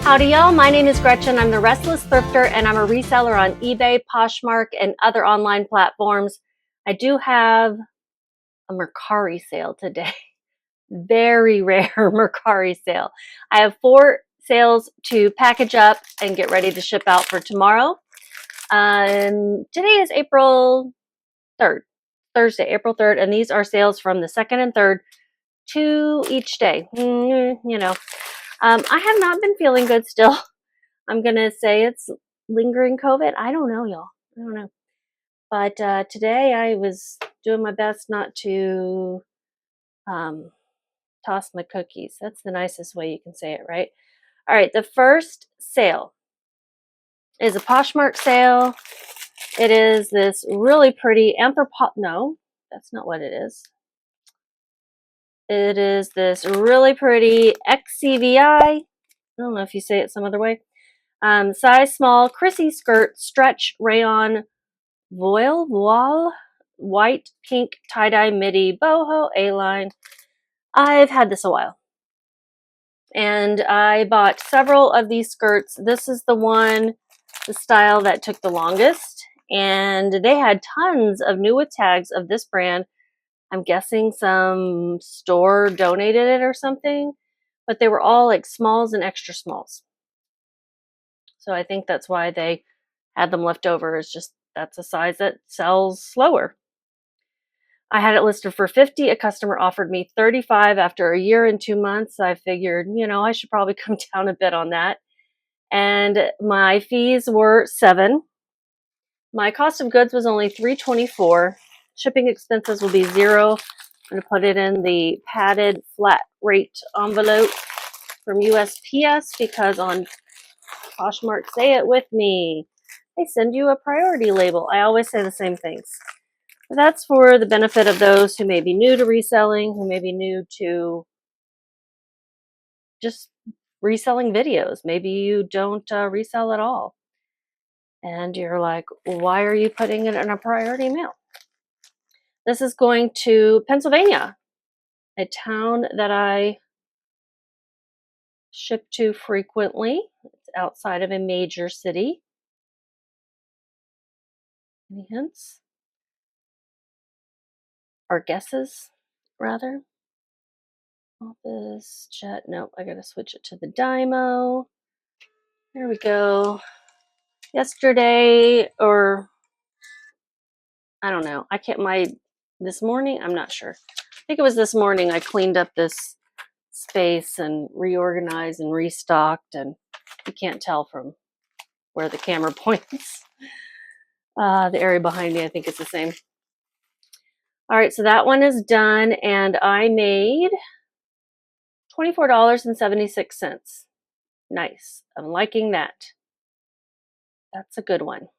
Howdy y'all, my name is Gretchen. I'm the Restless Thrifter and I'm a reseller on eBay, Poshmark, and other online platforms. I do have a Mercari sale today. Very rare Mercari sale. I have 4 sales to package up and get ready to ship out for tomorrow. Today is April 3rd, Thursday, April 3rd, and these are sales from the 2nd and 3rd to each day. I have not been feeling good still. I'm going to say it's lingering COVID. I don't know, y'all. I don't know. But today I was doing my best not to toss my cookies. That's the nicest way you can say it, right? All right, the first sale is a Poshmark sale. It is this really pretty no, that's not what it is. It is this really pretty XCVI. I don't know if you say it some other way. Size small, Chrissy skirt, stretch rayon, voile, white, pink, tie-dye, midi, boho, A-line. I've had this a while. And I bought several of these skirts. This is the style that took the longest. And they had tons of new with tags of this brand. I'm guessing some store donated it or something. But they were all like smalls and extra smalls. So I think that's why they had them left over. Is just that's a size that sells slower. I had it listed for $50. A customer offered me $35 after a year and 2 months. I figured, I should probably come down a bit on that. And my fees were $7. My cost of goods was only $3.24. Shipping expenses will be $0. I'm going to put it in the padded flat rate envelope from USPS because on Poshmark, say it with me, they send you a priority label. I always say the same things. That's for the benefit of those who may be new to reselling, who may be new to just reselling videos. Maybe you don't resell at all. And you're like, why are you putting it in a priority mail? This is going to Pennsylvania, a town that I ship to frequently. It's outside of a major city. Any hints? Or guesses, rather? Office, chat. Nope, I gotta switch it to the Dymo. There we go. Yesterday, or I don't know. This morning, I'm not sure. I think it was this morning I cleaned up this space and reorganized and restocked, and you can't tell from where the camera points. The area behind me, I think it's the same. All right, so that one is done, and I made $24.76. Nice. I'm liking that. That's a good one.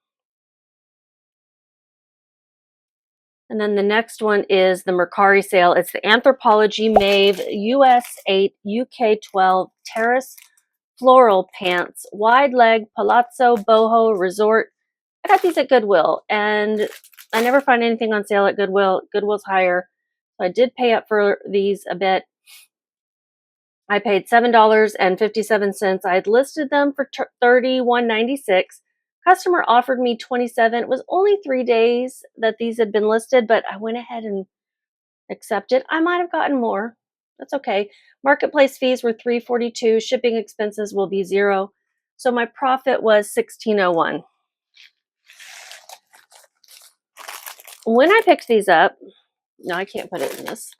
And then the next one is the Mercari sale. It's the Anthropologie Mauve US 8 UK 12 Terrace Floral Pants, Wide Leg Palazzo Boho Resort. I got these at Goodwill, and I never find anything on sale at Goodwill. Goodwill's higher. So I did pay up for these a bit. I paid $7.57. I had listed them for $31.96. Customer offered me $27. It was only 3 days that these had been listed, but I went ahead and accepted. I might have gotten more. That's okay. Marketplace fees were $3.42. Shipping expenses will be $0. So my profit was $16.01. When I picked these up, no, I can't put it in this.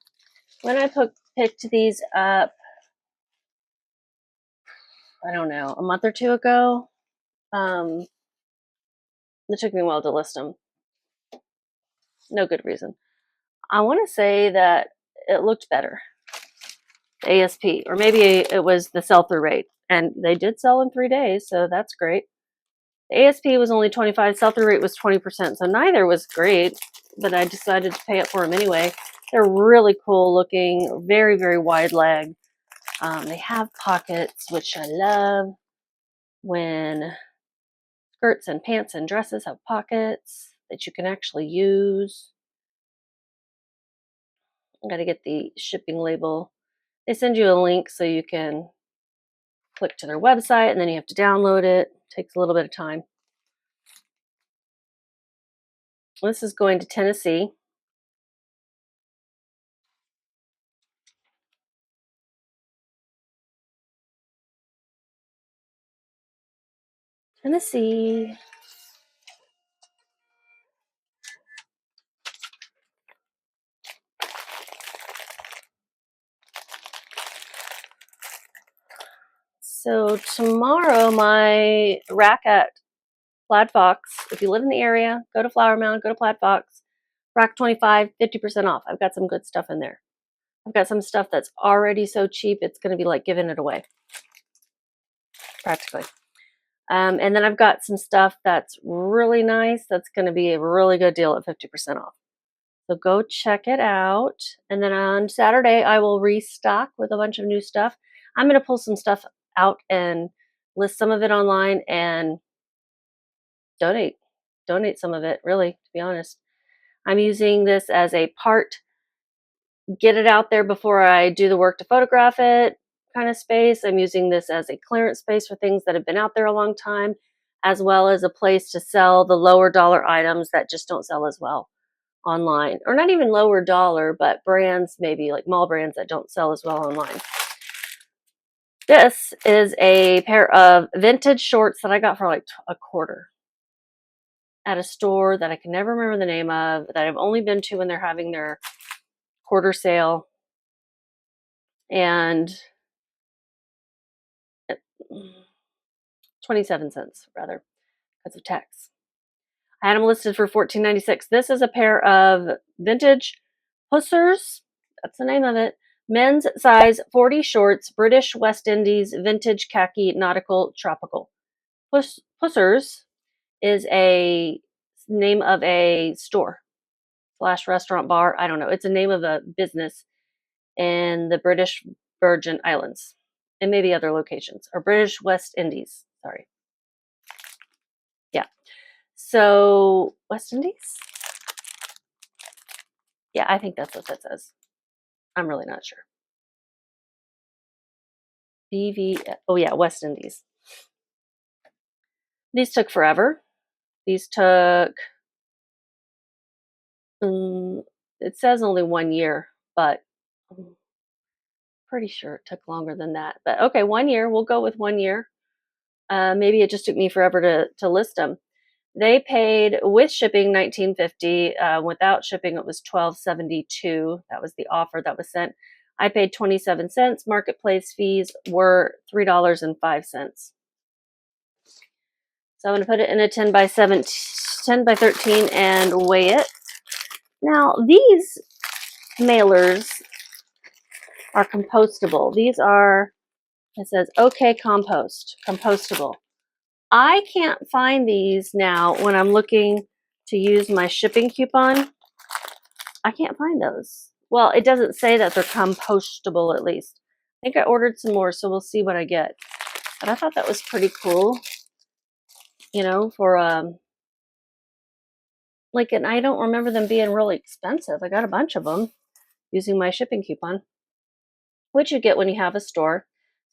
When I picked these up, I don't know, a month or two ago, it took me a while to list them. No good reason. I want to say that it looked better. The ASP, or maybe it was the sell-through rate. And they did sell in 3 days, so that's great. The ASP was only 25, sell-through rate was 20%, so neither was great, but I decided to pay up for them anyway. They're really cool looking, very, very wide leg. They have pockets, which I love when skirts and pants and dresses have pockets that you can actually use. I got to get the shipping label. They send you a link so you can click to their website, and then you have to download it. It takes a little bit of time. This is going to Tennessee. Tennessee. So tomorrow, my rack at Plaid Fox, if you live in the area, go to Flower Mound, go to Plaid Fox, rack 25, 50% off. I've got some good stuff in there. I've got some stuff that's already so cheap, it's going to be like giving it away, practically. And then I've got some stuff that's really nice. That's going to be a really good deal at 50% off. So go check it out. And then on Saturday, I will restock with a bunch of new stuff. I'm going to pull some stuff out and list some of it online and donate some of it, really, to be honest. I'm using this as a part, get it out there before I do the work to photograph it kind of space. I'm using this as a clearance space for things that have been out there a long time, as well as a place to sell the lower dollar items that just don't sell as well online, or not even lower dollar, but brands, maybe like mall brands that don't sell as well online. This is a pair of vintage shorts that I got for like a quarter at a store that I can never remember the name of, that I've only been to when they're having their quarter sale. And 27 cents rather, because of tax. I had them listed for $14.96. This is a pair of vintage Pussers. That's the name of it. Men's size 40 shorts, British West Indies, vintage khaki, nautical, tropical. Pussers is a name of a store / restaurant bar. I don't know. It's a name of a business in the British Virgin Islands and maybe other locations, or British West Indies. Sorry. Yeah. So West Indies? Yeah, I think that's what that says. I'm really not sure. Oh yeah, West Indies. These took forever. These took, it says only 1 year, but I'm pretty sure it took longer than that. But okay, 1 year. We'll go with 1 year. Maybe it just took me forever to list them. They paid with shipping $19.50. Without shipping, it was $12.72. That was the offer that was sent. I paid 27 cents. Marketplace fees were $3.05. So I'm going to put it in a 10 by 13 and weigh it. Now, these mailers are compostable. These are, it says, OK Compost, compostable. I can't find these now when I'm looking to use my shipping coupon. I can't find those. Well, it doesn't say that they're compostable, at least. I think I ordered some more, so we'll see what I get. But I thought that was pretty cool, you know, for like, and I don't remember them being really expensive. I got a bunch of them using my shipping coupon, which you get when you have a store.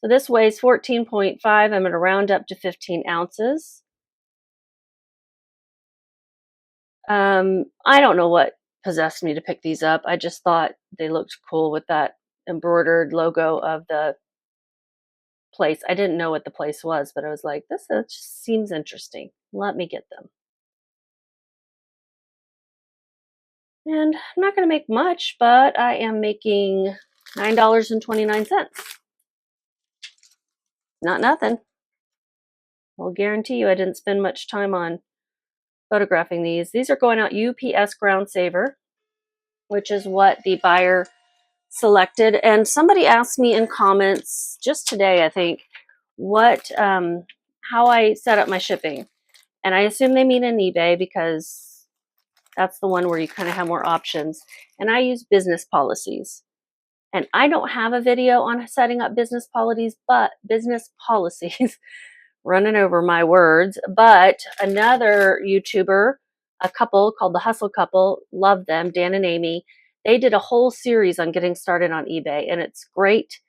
So this weighs 14.5. I'm going to round up to 15 ounces. I don't know what possessed me to pick these up. I just thought they looked cool with that embroidered logo of the place. I didn't know what the place was, but I was like, this just seems interesting. Let me get them. And I'm not going to make much, but I am making $9.29. Not nothing. I'll guarantee you I didn't spend much time on photographing these. These are going out UPS Ground Saver, which is what the buyer selected. And somebody asked me in comments just today, I think, what how I set up my shipping. And I assume they mean in eBay because that's the one where you kind of have more options. And I use business policies. And I don't have a video on setting up business policies, running over my words, but another YouTuber, a couple called the Hustle Couple, love them, Dan and Amy. They did a whole series on getting started on eBay, and it's great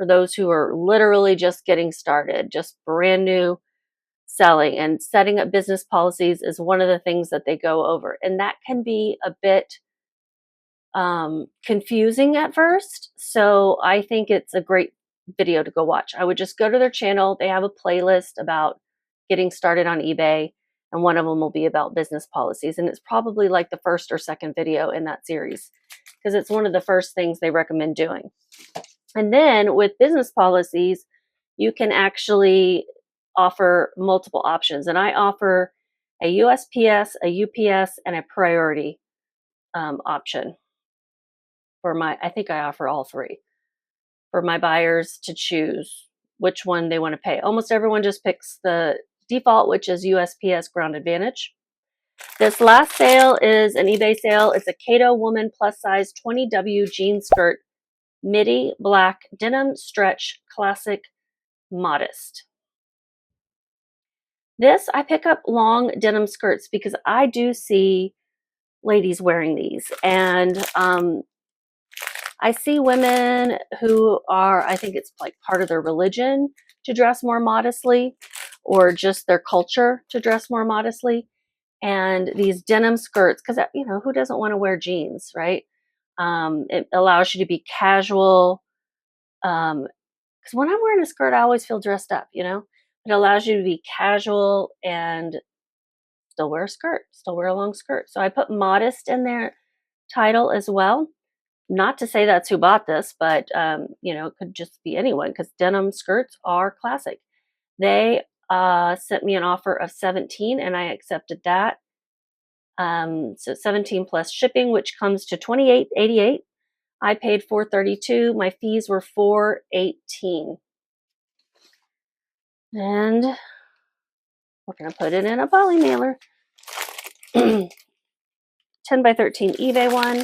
for those who are literally just getting started, just brand new selling. And setting up business policies is one of the things that they go over. And that can be a bit confusing at first. So I think it's a great video to go watch. I would just go to their channel. They have a playlist about getting started on eBay, and one of them will be about business policies. And it's probably like the first or second video in that series because it's one of the first things they recommend doing. And then with business policies, you can actually offer multiple options. And I offer a USPS, a UPS, and a priority option for my, I think I offer all three for my buyers to choose which one they want to pay. Almost everyone just picks the default, which is USPS Ground Advantage. This last sale is an eBay sale. It's a Cato Woman plus size 20W jean skirt, midi, black, denim, stretch, classic, modest. This, I pick up long denim skirts because I do see ladies wearing these. And I see women who are, I think it's like part of their religion to dress more modestly, or just their culture to dress more modestly. And these denim skirts, because, you know, who doesn't want to wear jeans, right? It allows you to be casual. Because when I'm wearing a skirt, I always feel dressed up, you know? It allows you to be casual and still wear a skirt, still wear a long skirt. So I put modest in their title as well. Not to say that's who bought this, but, you know, it could just be anyone because denim skirts are classic. They sent me an offer of 17 and I accepted that. So 17 plus shipping, which comes to $28.88. I paid $4.32. My fees were $4.18. And we're going to put it in a poly mailer. 10 by 13 eBay one.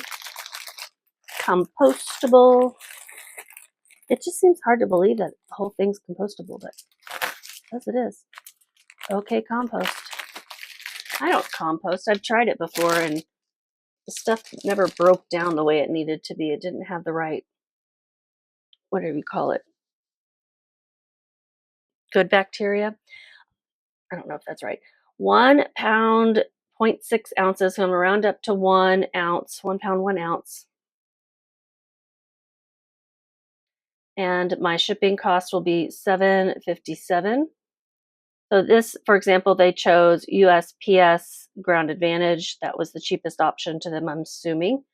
Compostable. It just seems hard to believe that the whole thing's compostable, but yes, it is. Okay, compost. I don't compost. I've tried it before, and the stuff never broke down the way it needed to be. It didn't have the right, whatever you call it, good bacteria. I don't know if that's right. 1 pound, 0.6 ounces. So I'm going to round up to 1 ounce, 1 pound, 1 ounce. And my shipping cost will be $7.57. So this, for example, they chose USPS Ground Advantage. That was the cheapest option to them, I'm assuming.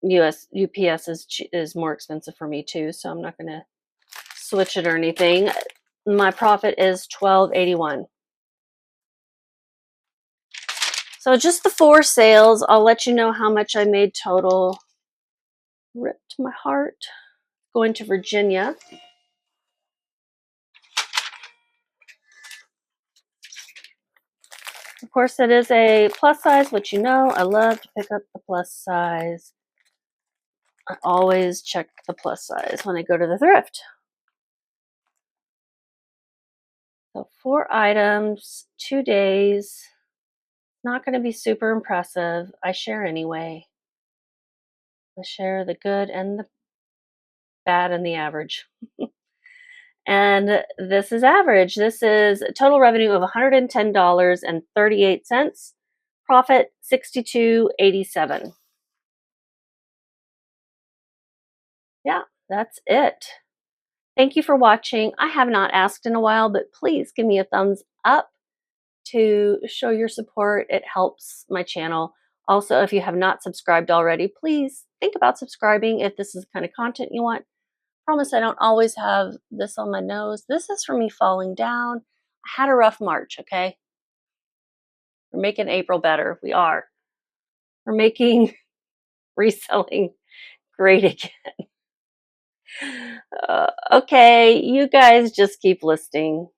UPS is more expensive for me too, so I'm not going to switch it or anything. My profit is $12.81. So just the 4 sales. I'll let you know how much I made total. Ripped my heart. Going to Virginia. Of course, it is a plus size, which you know, I love to pick up the plus size. I always check the plus size when I go to the thrift. So 4 items, 2 days. Not going to be super impressive. I share anyway. I share the good and the bad and the average. And this is average. This is a total revenue of $110.38. Profit $62.87. Yeah, that's it. Thank you for watching. I have not asked in a while, but please give me a thumbs up to show your support. It helps my channel. Also, if you have not subscribed already, please think about subscribing if this is the kind of content you want. Promise I don't always have this on my nose. This is for me falling down. I had a rough March, okay? We're making April better. We are. We're making reselling great again. Okay, you guys just keep listening.